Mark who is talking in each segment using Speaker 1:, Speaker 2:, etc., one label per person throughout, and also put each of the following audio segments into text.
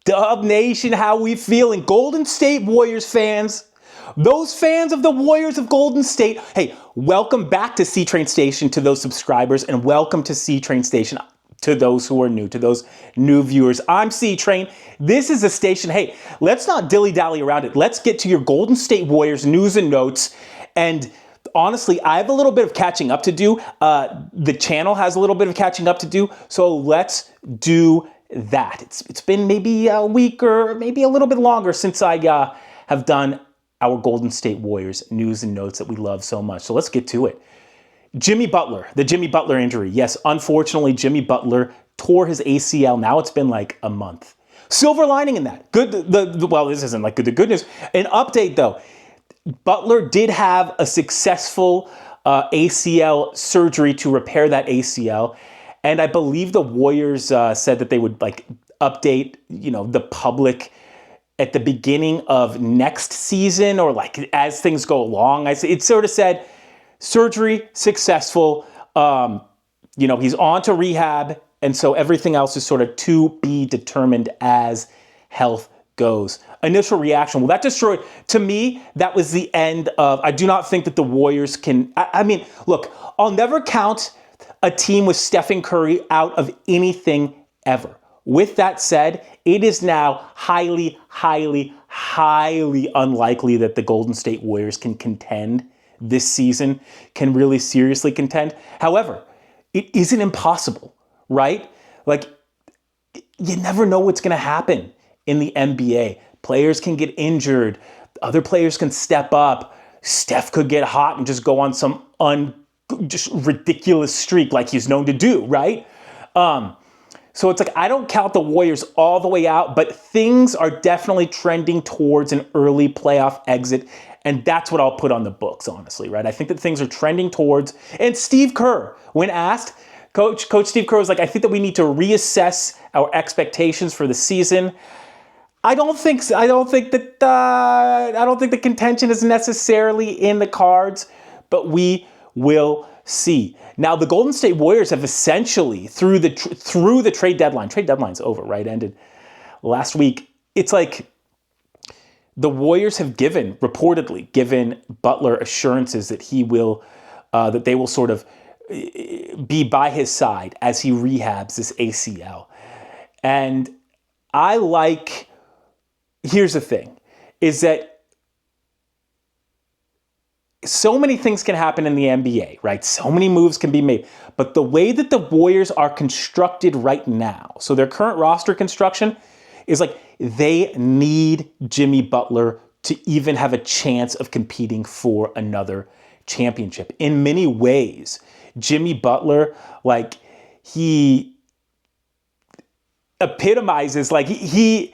Speaker 1: Dubnation, how we feeling? Golden State Warriors fans, those fans of the Warriors of Golden State, hey, welcome back to C-Train Station to those subscribers, and welcome to C-Train Station to those who are new, to those new viewers. I'm C-Train. This is a station, hey, let's not dilly-dally around it. Let's get to your Golden State Warriors news and notes. And honestly, I have a little bit of catching up to do. The channel has a little bit of catching up to do, so let's do that. It's been maybe a week or maybe a little bit longer since I have done our Golden State Warriors news and notes that we love so much. So let's get to it. Jimmy Butler, the Jimmy Butler injury. Yes, unfortunately, Jimmy Butler tore his ACL. Now it's been like a month. Silver lining in that. Good. Well, this isn't like the good news. An update though. Butler did have a successful ACL surgery to repair that ACL. And I believe the Warriors said that they would like update, the public at the beginning of next season or like as things go along. It sort of said surgery successful. He's on to rehab. And so everything else is sort of to be determined as health goes. Initial reaction. Well, that destroyed, to me, that was the end of, I do not think that the Warriors can, I mean, look, I'll never count a team with Stephen Curry out of anything ever. With that said, it is now highly, highly, highly unlikely that the Golden State Warriors can contend this season, can really seriously contend. However, it isn't impossible, right? Like, you never know what's going to happen in the NBA. Players can get injured. Other players can step up. Steph could get hot and just go on some just ridiculous streak like he's known to do, right? So it's like, I don't count the Warriors all the way out, but things are definitely trending towards an early playoff exit. And that's what I'll put on the books, honestly, right? I think that things are trending towards, and Steve Kerr, when asked, Coach Steve Kerr was like, I think that we need to reassess our expectations for the season. I don't think the contention is necessarily in the cards, but we will see. Now, the Golden State Warriors have essentially, through the trade deadline's over, right? Ended last week. It's like the Warriors have reportedly given Butler assurances that that they will sort of be by his side as he rehabs this ACL. And here's the thing, is that so many things can happen in the NBA, right? So many moves can be made. But the way that the Warriors are constructed right now, so their current roster construction is like they need Jimmy Butler to even have a chance of competing for another championship. In many ways, Jimmy Butler, like he epitomizes, like he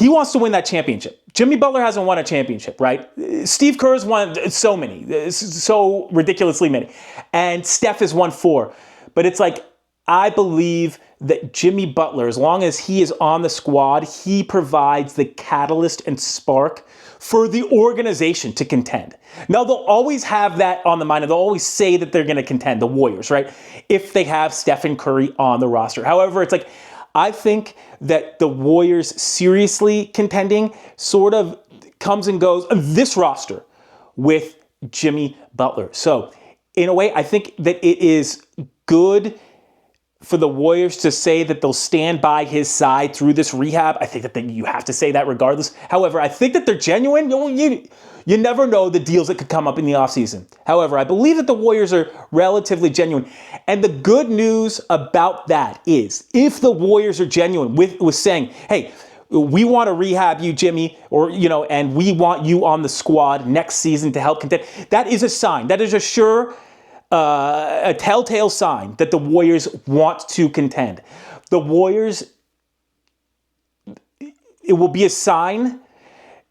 Speaker 1: wants to win that championship. Jimmy Butler hasn't won a championship, right? Steve Kerr's won so many, so ridiculously many. And Steph has won 4. But it's like, I believe that Jimmy Butler, as long as he is on the squad, he provides the catalyst and spark for the organization to contend. Now, they'll always have that on the mind, and they'll always say that they're going to contend, the Warriors, right? If they have Stephen Curry on the roster. However, it's like, I think that the Warriors seriously contending sort of comes and goes this roster with Jimmy Butler. So in a way, I think that it is good for the Warriors to say that they'll stand by his side through this rehab. I think that you have to say that regardless. However, I think that they're genuine. You never know the deals that could come up in the offseason. However, I believe that the Warriors are relatively genuine. And the good news about that is if the Warriors are genuine with saying, hey, we want to rehab you, Jimmy, or, and we want you on the squad next season to help contend, that is a sign. That is a telltale sign that the Warriors want to contend. The Warriors, it will be a sign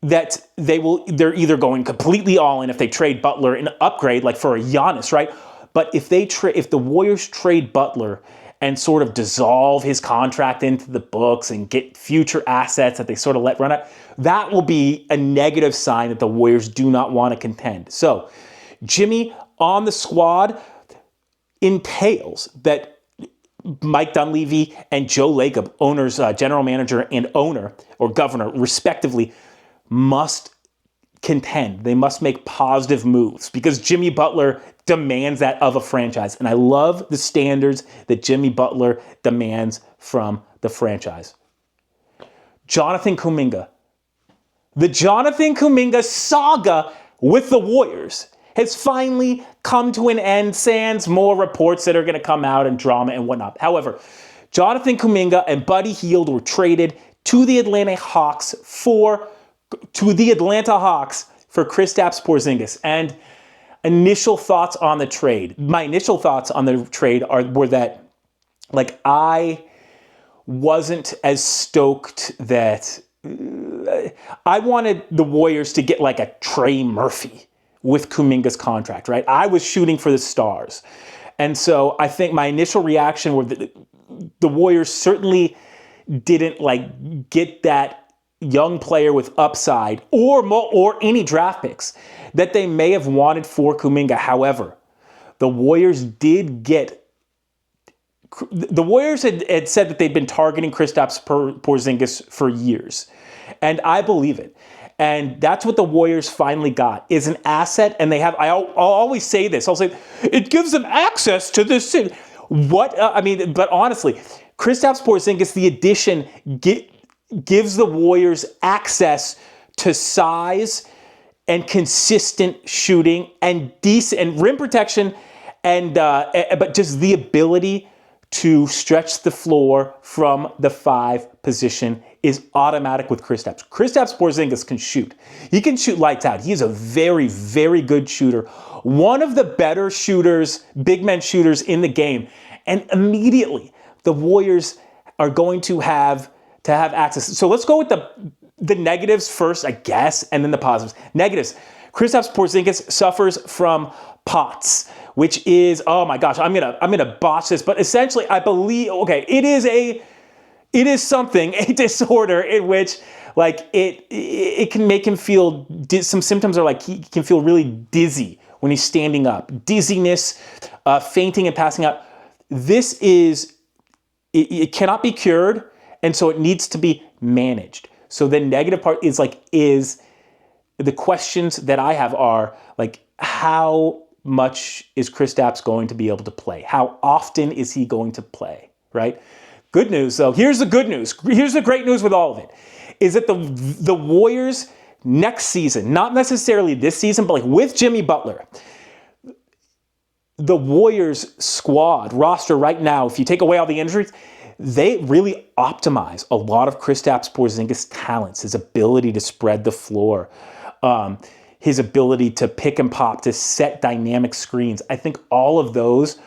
Speaker 1: that they're either going completely all in if they trade Butler and upgrade, like for a Giannis, right? But if the Warriors trade Butler and sort of dissolve his contract into the books and get future assets that they sort of let run out, that will be a negative sign that the Warriors do not want to contend. So Jimmy on the squad entails that Mike Dunleavy and Joe Lacob, owner's general manager and owner or governor, respectively, must contend. They must make positive moves because Jimmy Butler demands that of a franchise. And I love the standards that Jimmy Butler demands from the franchise. Jonathan Kuminga. The Jonathan Kuminga saga with the Warriors has finally come to an end, sans more reports that are going to come out and drama and whatnot. However, Jonathan Kuminga and Buddy Hield were traded to the Atlanta Hawks for Kristaps Porzingis. And initial thoughts on the trade. My initial thoughts on the trade were that, like, I wasn't as stoked that I wanted the Warriors to get like a Trey Murphy with Kuminga's contract, right? I was shooting for the stars. And so I think my initial reaction were that the Warriors certainly didn't like get that young player with upside or any draft picks that they may have wanted for Kuminga. However, the Warriors did get the Warriors had said that they'd been targeting Kristaps Porzingis for years. And I believe it. And that's what the Warriors finally got, is an asset. And they have, I'll always say this, I'll say, it gives them access to this city. But honestly, Kristaps Porzingis, the addition, gives the Warriors access to size and consistent shooting and decent and rim protection, but just the ability to stretch the floor from the 5 position is automatic with Kristaps. Kristaps Porzingis can shoot. He can shoot lights out. He is a very, very good shooter. One of the better shooters, big men shooters in the game. And immediately, the Warriors are going to have access. So let's go with the negatives first, I guess, and then the positives. Negatives. Kristaps Porzingis suffers from POTS, which is, oh my gosh, I'm gonna botch this, but essentially I believe, okay, it is something, a disorder in which like it can make him feel, some symptoms are like he can feel really dizzy when he's standing up, dizziness, fainting and passing out. This is, it cannot be cured, and so it needs to be managed. So the negative part is the questions that I have are like, how much is Kristaps going to be able to play? How often is he going to play, right? Good news, though. Here's the good news. Here's the great news with all of it, is that the Warriors next season, not necessarily this season, but like with Jimmy Butler, the Warriors squad roster right now, if you take away all the injuries, they really optimize a lot of Kristaps Porzingis' talents, his ability to spread the floor, his ability to pick and pop, to set dynamic screens. I think all of those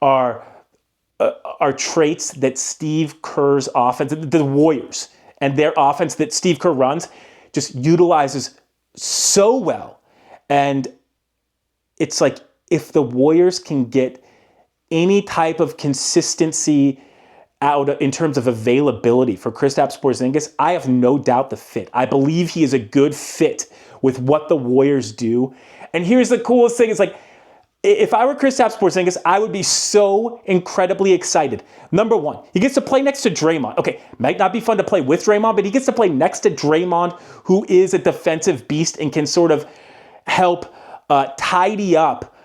Speaker 1: are traits that Steve Kerr's offense, the Warriors, and their offense that Steve Kerr runs just utilizes so well. And it's like, if the Warriors can get any type of consistency out in terms of availability for Kristaps Porzingis, I have no doubt the fit. I believe he is a good fit with what the Warriors do. And here's the coolest thing, is like, if I were Kristaps Porzingis, I would be so incredibly excited. Number one, he gets to play next to Draymond. Okay, might not be fun to play with Draymond, but he gets to play next to Draymond, who is a defensive beast and can sort of help tidy up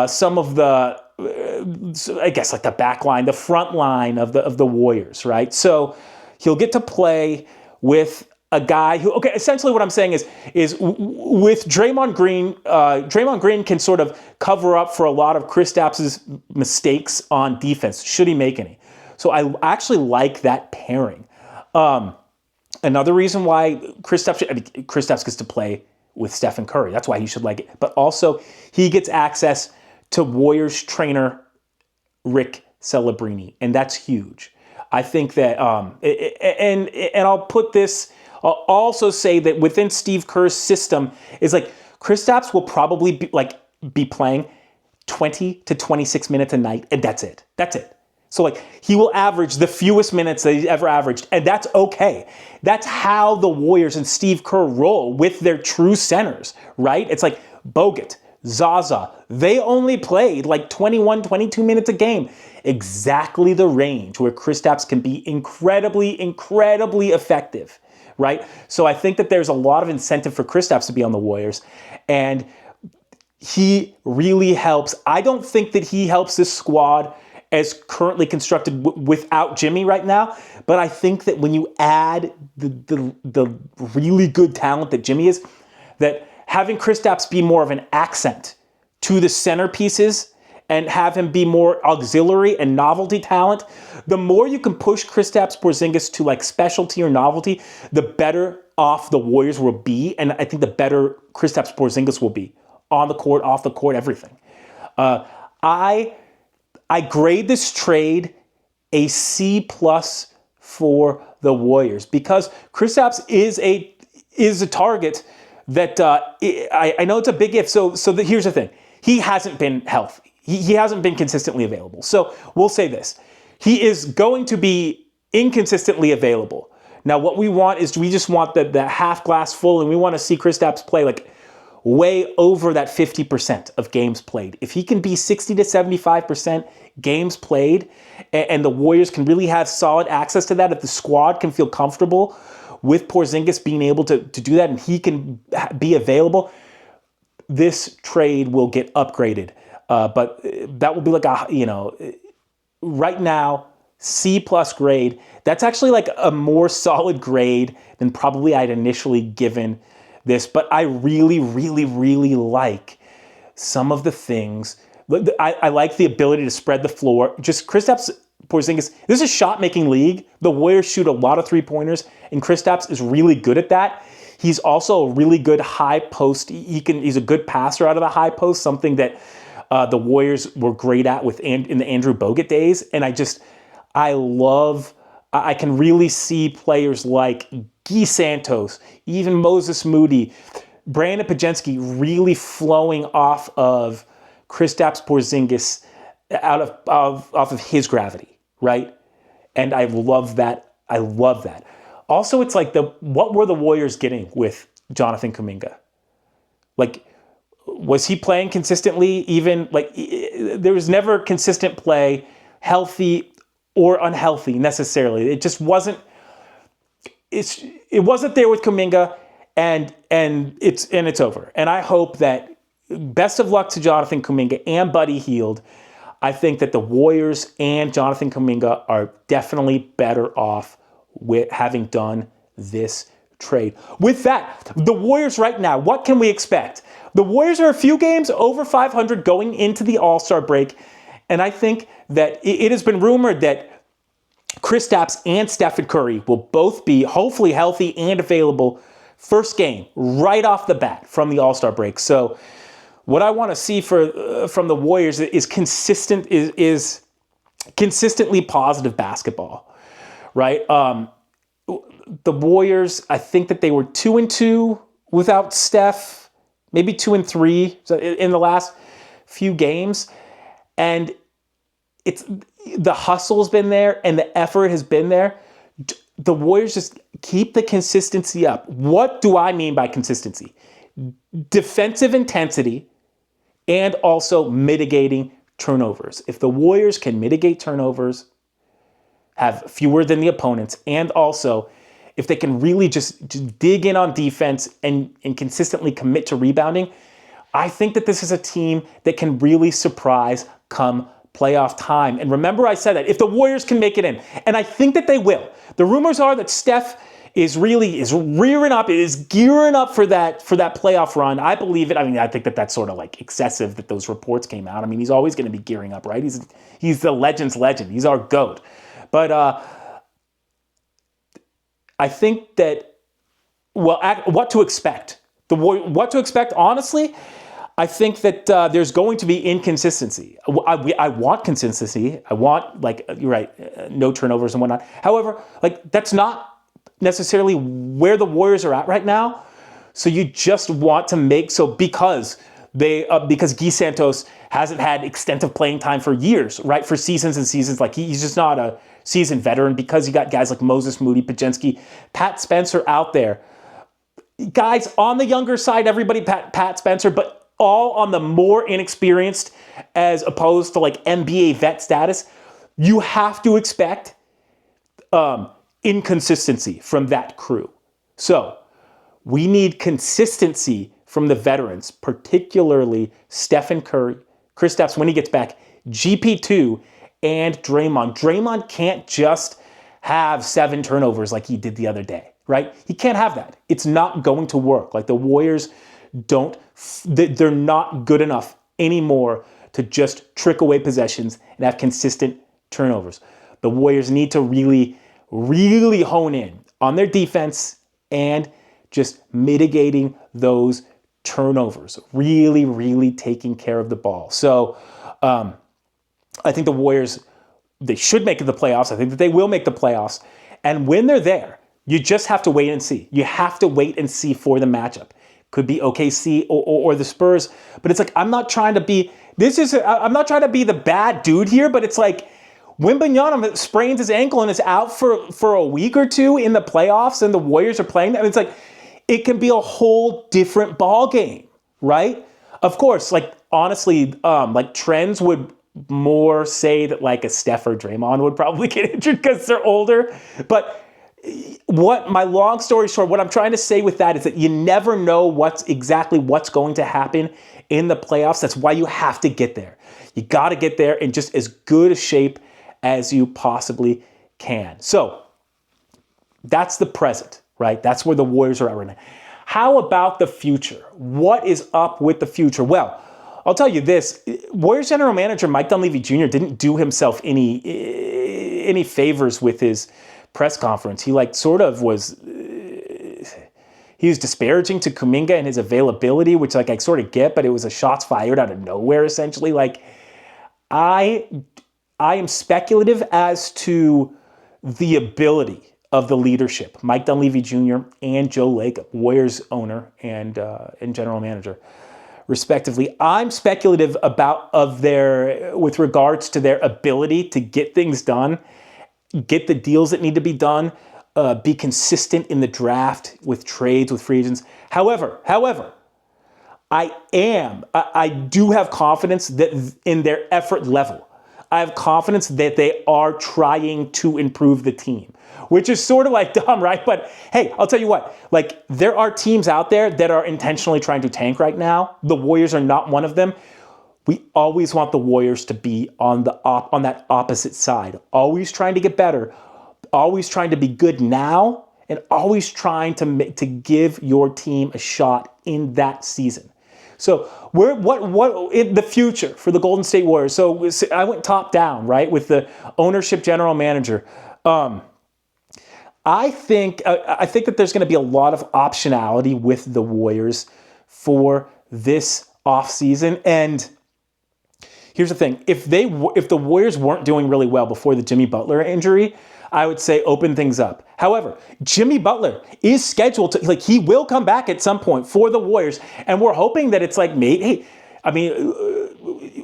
Speaker 1: some of the, I guess, like the back line, the front line of the Warriors, right? So he'll get to play with a guy who, okay, essentially what I'm saying is with Draymond Green can sort of cover up for a lot of Kristaps' mistakes on defense, should he make any. So I actually like that pairing. Another reason why Kristaps gets to play with Stephen Curry. That's why he should like it. But also, he gets access to Warriors trainer Rick Celebrini, and that's huge. I think that, and I'll put this, I'll also say that within Steve Kerr's system is like, Kristaps will probably be playing 20 to 26 minutes a night, and that's it. That's it. So like, he will average the fewest minutes that he's ever averaged, and that's okay. That's how the Warriors and Steve Kerr roll with their true centers, right? It's like Bogut, Zaza, they only played like 21, 22 minutes a game. exactly the range where Kristaps can be incredibly, incredibly effective, right? So I think that there's a lot of incentive for Kristaps to be on the Warriors, and he really helps. I don't think that he helps this squad as currently constructed without Jimmy right now, but I think that when you add the really good talent that Jimmy is, that having Kristaps be more of an accent to the centerpieces and have him be more auxiliary and novelty talent, the more you can push Kristaps Porzingis to like specialty or novelty, the better off the Warriors will be, and I think the better Kristaps Porzingis will be on the court, off the court, everything. I grade this trade a C plus for the Warriors because Kristaps is a target that I know it's a big if. So here's the thing: he hasn't been healthy. He hasn't been consistently available. So we'll say this: he is going to be inconsistently available. Now, what we want is we just want the half glass full, and we want to see Kristaps play like way over that 50% of games played. If he can be 60 to 75% games played, and the Warriors can really have solid access to that, if the squad can feel comfortable with Porzingis being able to do that and he can be available, this trade will get upgraded. But that will be like right now, C plus grade. That's actually like a more solid grade than probably I'd initially given this, but I really, really, really like some of the things. I like the ability to spread the floor. Just Kristaps Porzingis, this is a shot-making league. The Warriors shoot a lot of three-pointers, and Kristaps is really good at that. He's also a really good high post. He's a good passer out of the high post, something that the Warriors were great at in the Andrew Bogut days. And I can really see players like Guy Santos, even Moses Moody, Brandon Pajensky really flowing off of Kristaps Porzingis off of his gravity, right? And I love that. I love that. Also, it's like what were the Warriors getting with Jonathan Kuminga? Like, was he playing consistently? Even like there was never consistent play, healthy or unhealthy necessarily. It just wasn't. It wasn't there with Kuminga, and it's over. And I hope that best of luck to Jonathan Kuminga and Buddy Hield. I think that the Warriors and Jonathan Kuminga are definitely better off with having done this trade. With that, the Warriors right now, what can we expect? The Warriors are a few games over 500 going into the All-Star break, and I think that it has been rumored that Kristaps and Stephen Curry will both be hopefully healthy and available first game right off the bat from the All-Star break. So what I want to see from the Warriors is consistently positive basketball, right? The Warriors, I think that they were 2-2 without Steph, maybe 2-3 in the last few games, and the hustle's been there and the effort has been there. The Warriors just keep the consistency up. What do I mean by consistency? Defensive intensity and also mitigating turnovers. If the Warriors can mitigate turnovers, have fewer than the opponents, and also if they can really just dig in on defense and consistently commit to rebounding, I think that this is a team that can really surprise come playoff time. And remember I said that if the Warriors can make it in, and I think that they will. The rumors are that Steph is rearing up, is gearing up for that playoff run. I believe it. I mean, I think that that's sort of like excessive that those reports came out. I mean, he's always going to be gearing up, right? He's the legend's legend. He's our GOAT. But I think that, what to expect? What to expect, honestly? I think that there's going to be inconsistency. I want consistency. I want, like, you're right, no turnovers and whatnot. However, like, that's not necessarily where the Warriors are at right now. So you just want to make, so because Guy Santos hasn't had extensive playing time for years, right? For seasons and seasons. Like, he's just not a seasoned veteran, because you got guys like Moses Moody, Pajensky, Pat Spencer out there. Guys on the younger side, everybody Pat Spencer, but all on the more inexperienced as opposed to like NBA vet status. you have to expect inconsistency from that crew. So we need consistency from the veterans, particularly Stephen Curry, Kristaps when he gets back, GP2, and Draymond. Draymond can't just have 7 turnovers like he did the other day, right? He can't have that. It's not going to work. Like the Warriors they're not good enough anymore to just trick away possessions and have consistent turnovers. The Warriors need to really, really hone in on their defense and just mitigating those turnovers, really, really taking care of the ball. So I think the Warriors, they should make the playoffs. I think that they will make the playoffs. And when they're there, you just have to wait and see. You have to wait and see for the matchup. Could be OKC or the Spurs. But it's like, I'm not trying to be the bad dude here, but it's like, Wembanyama sprains his ankle and is out for a week or two in the playoffs and the Warriors are playing them. It's like, it can be a whole different ball game, right? Of course, like, honestly, like trends would more say that like a Steph or Draymond would probably get injured because they're older. But my long story short, what I'm trying to say with that is that you never know what's going to happen in the playoffs. That's why you have to get there. You got to get there in just as good a shape as you possibly can. So that's the present, right? That's where the Warriors are at right now. How about the future? What is up with the future? Well, I'll tell you this. Warriors general manager Mike Dunleavy Jr. didn't do himself any favors with his press conference. He he was disparaging to Kuminga and his availability, which like I sort of get, but it was a shots fired out of nowhere essentially. Like I am speculative as to the ability of the leadership, Mike Dunleavy Jr. and Joe Lacob, Warriors owner and general manager, respectively. I'm speculative with regards to their ability to get things done, get the deals that need to be done, be consistent in the draft with trades, with free agents. However, I do have confidence that in their effort level. I have confidence that they are trying to improve the team, which is sort of like dumb, right? But hey, I'll tell you what, like there are teams out there that are intentionally trying to tank right now. The Warriors are not one of them. We always want the Warriors to be on that opposite side, always trying to get better, always trying to be good now, and always trying to give your team a shot in that season. So what in the future for the Golden State Warriors? So I went top down, right, with the ownership, general manager. I think that there's going to be a lot of optionality with the Warriors for this offseason. And here's the thing: if the Warriors weren't doing really well before the Jimmy Butler injury, I would say open things up. However, Jimmy Butler is scheduled to, like, he will come back at some point for the Warriors, and we're hoping that it's like, hey, I mean,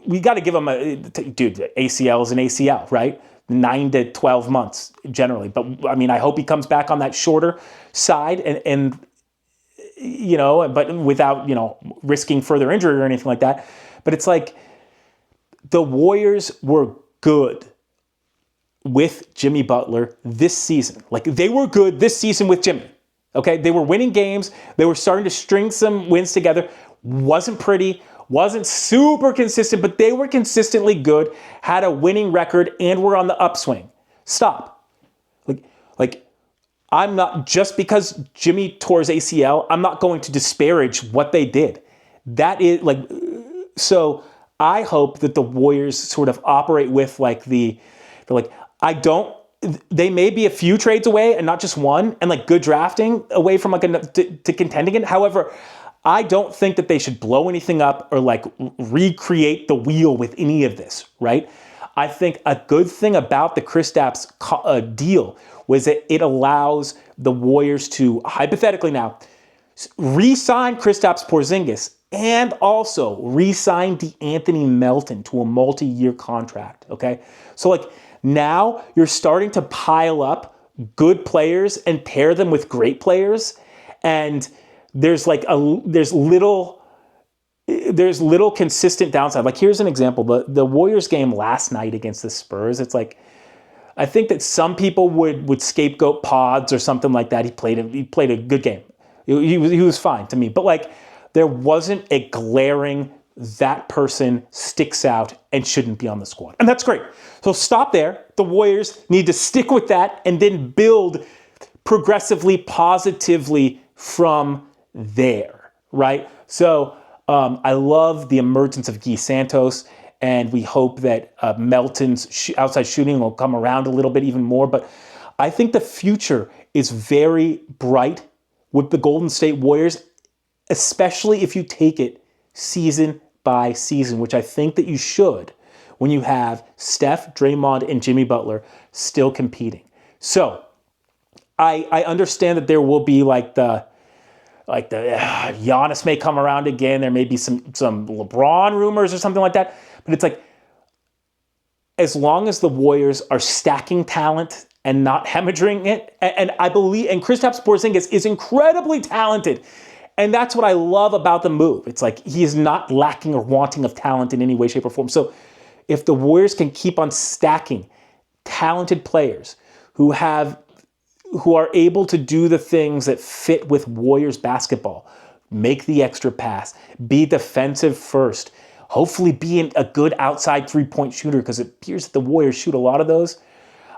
Speaker 1: we got to give him ACL is an ACL, right? 9 to 12 months generally. But I mean, I hope he comes back on that shorter side and but without, risking further injury or anything like that. But it's like the Warriors were good with Jimmy Butler this season. Like they were good this season with Jimmy. Okay, they were winning games. They were starting to string some wins together. Wasn't pretty, wasn't super consistent, but they were consistently good, had a winning record, and were on the upswing. Stop. Like I'm not, just because Jimmy tore his ACL, I'm not going to disparage what they did. That is like, so I hope that the Warriors sort of operate with they may be a few trades away and not just one, and like good drafting away from to contending it. However, I don't think that they should blow anything up or like recreate the wheel with any of this, right? I think a good thing about the Kristaps deal was that it allows the Warriors to hypothetically now re-sign Kristaps Porzingis and also re-sign DeAnthony Melton to a multi-year contract, okay? So like now you're starting to pile up good players and pair them with great players, and there's little consistent downside. Like here's an example: the Warriors game last night against the Spurs. It's like I think that some people would scapegoat Pods or something like that. He played a good game. He was fine to me. But like, there wasn't a glaring, that person sticks out and shouldn't be on the squad. And that's great. So stop there. The Warriors need to stick with that and then build progressively, positively from there, right? So I love the emergence of Guy Santos, and we hope that Melton's outside shooting will come around a little bit even more. But I think the future is very bright with the Golden State Warriors, especially if you take it season by season, which I think that you should when you have Steph, Draymond, and Jimmy Butler still competing. So I understand that there will be like the Giannis may come around again. There may be some LeBron rumors or something like that. But it's like, as long as the Warriors are stacking talent and not hemorrhaging it, and I believe, and Kristaps Porzingis is incredibly talented. And that's what I love about the move. It's like he is not lacking or wanting of talent in any way, shape, or form. So if the Warriors can keep on stacking talented players who are able to do the things that fit with Warriors basketball, make the extra pass, be defensive first, hopefully be a good outside three-point shooter, because it appears that the Warriors shoot a lot of those,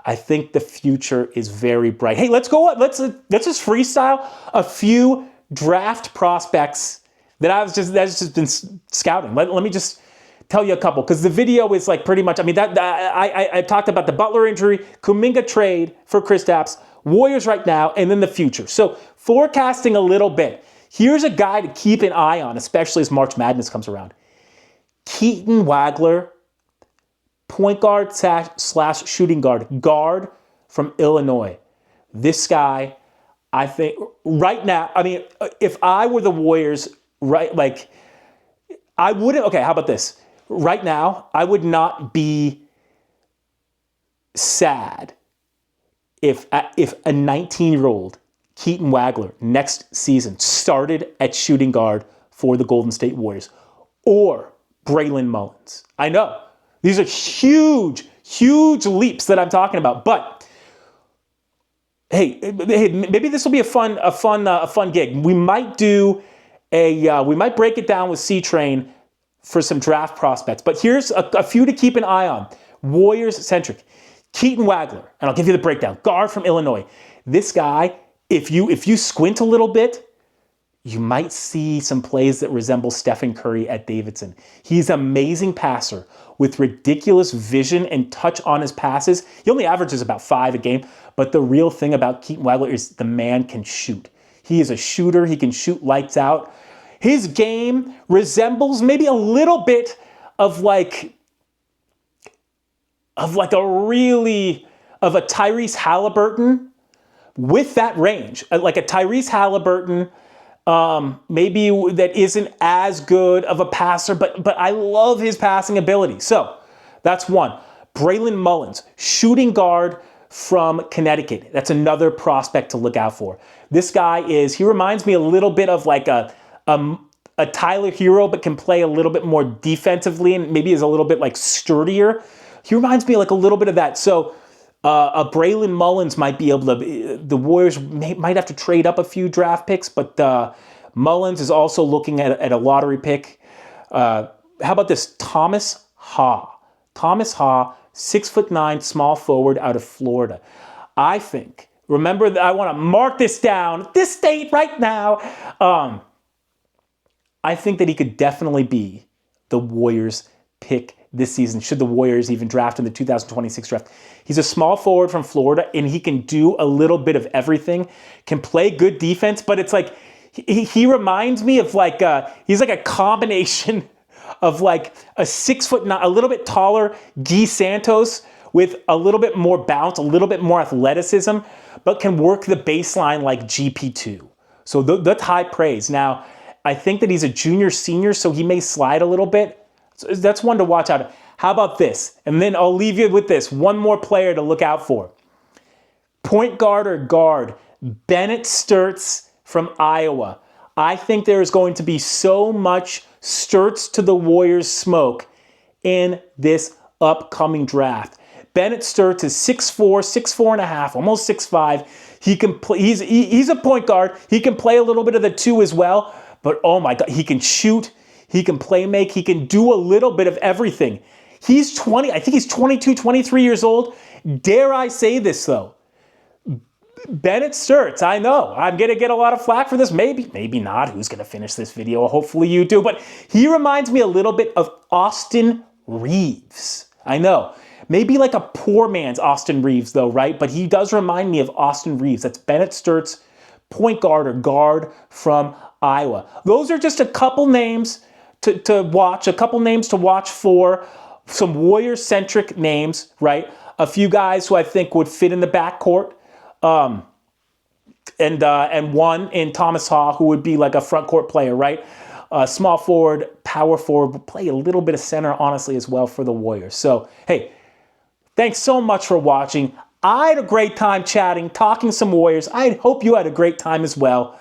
Speaker 1: I think the future is very bright. Hey, let's go. Let's just freestyle a few draft prospects that's just been scouting. Let me just tell you a couple, because the video is like pretty much, I mean, I talked about the Butler injury, Kuminga trade for Kristaps, Warriors right now, and then the future. So forecasting a little bit. Here's a guy to keep an eye on, especially as March Madness comes around. Keaton Wagler, point guard slash shooting guard from Illinois. This guy, I think, right now, I mean, if I were the Warriors, right, like, I wouldn't, okay, how about this? Right now, I would not be sad if a 19-year-old Keaton Wagler next season started at shooting guard for the Golden State Warriors, or Braylon Mullins. I know these are huge, huge leaps that I'm talking about, but hey, maybe this will be a fun gig. We might do we might break it down with C-Train for some draft prospects, but here's a few to keep an eye on. Warriors centric. Keaton Wagler, and I'll give you the breakdown. Guard from Illinois. This guy, if you squint a little bit, you might see some plays that resemble Stephen Curry at Davidson. He's an amazing passer with ridiculous vision and touch on his passes. He only averages about 5 a game, but the real thing about Keaton Wagler is the man can shoot. He is a shooter. He can shoot lights out. His game resembles maybe a little bit of a Tyrese Halliburton with that range, like a Tyrese Halliburton. Maybe that isn't as good of a passer, but I love his passing ability. So that's one. Braylon Mullins, shooting guard from Connecticut. That's another prospect to look out for. This guy he reminds me a little bit of like a Tyler Hero, but can play a little bit more defensively and maybe is a little bit like sturdier. He reminds me like a little bit of that. So a Braylon Mullins might be able to, the Warriors might have to trade up a few draft picks, but Mullins is also looking at a lottery pick. How about this? Thomas Ha. Thomas Ha, 6'9", small forward out of Florida. I think, remember that I want to mark this down, this date right now. I think that he could definitely be the Warriors pick this season, should the Warriors even draft in the 2026 draft. He's a small forward from Florida, and he can do a little bit of everything, can play good defense, but it's like, he reminds me of like, he's like a combination of like a 6'9", a little bit taller Guy Santos with a little bit more bounce, a little bit more athleticism, but can work the baseline like GP2. So that's high praise. Now, I think that he's a junior senior, so he may slide a little bit. So that's one to watch out. How about this? And then I'll leave you with this. One more player to look out for. Point guard or guard, Bennett Sturts from Iowa. I think there is going to be so much Sturts to the Warriors smoke in this upcoming draft. Bennett Sturts is 6'4", 6'4.5", almost 6'5". He can play. He's a point guard. He can play a little bit of the two as well. But oh my God, he can shoot. He can play make. He can do a little bit of everything. He's 20. I think he's 22, 23 years old. Dare I say this though? Bennett Sturts, I know, I'm going to get a lot of flack for this. Maybe not. Who's going to finish this video? Hopefully you do. But he reminds me a little bit of Austin Reeves. I know. Maybe like a poor man's Austin Reeves though, right? But he does remind me of Austin Reeves. That's Bennett Sturts, point guard or guard from Iowa. Those are just a couple names to watch, a couple names to watch for some Warrior-centric names, right? A few guys who I think would fit in the backcourt. And one in Thomas Haw, who would be like a front court player, right? Small forward, power forward, but play a little bit of center, honestly, as well for the Warriors. So, hey, thanks so much for watching. I had a great time chatting, talking some Warriors. I hope you had a great time as well.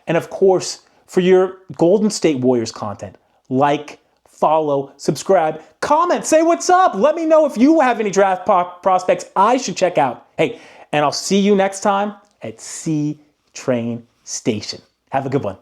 Speaker 1: And of course, for your Golden State Warriors content, like, follow, subscribe, comment, say what's up. Let me know if you have any draft prospects I should check out. Hey, and I'll see you next time at C Train Station. Have a good one.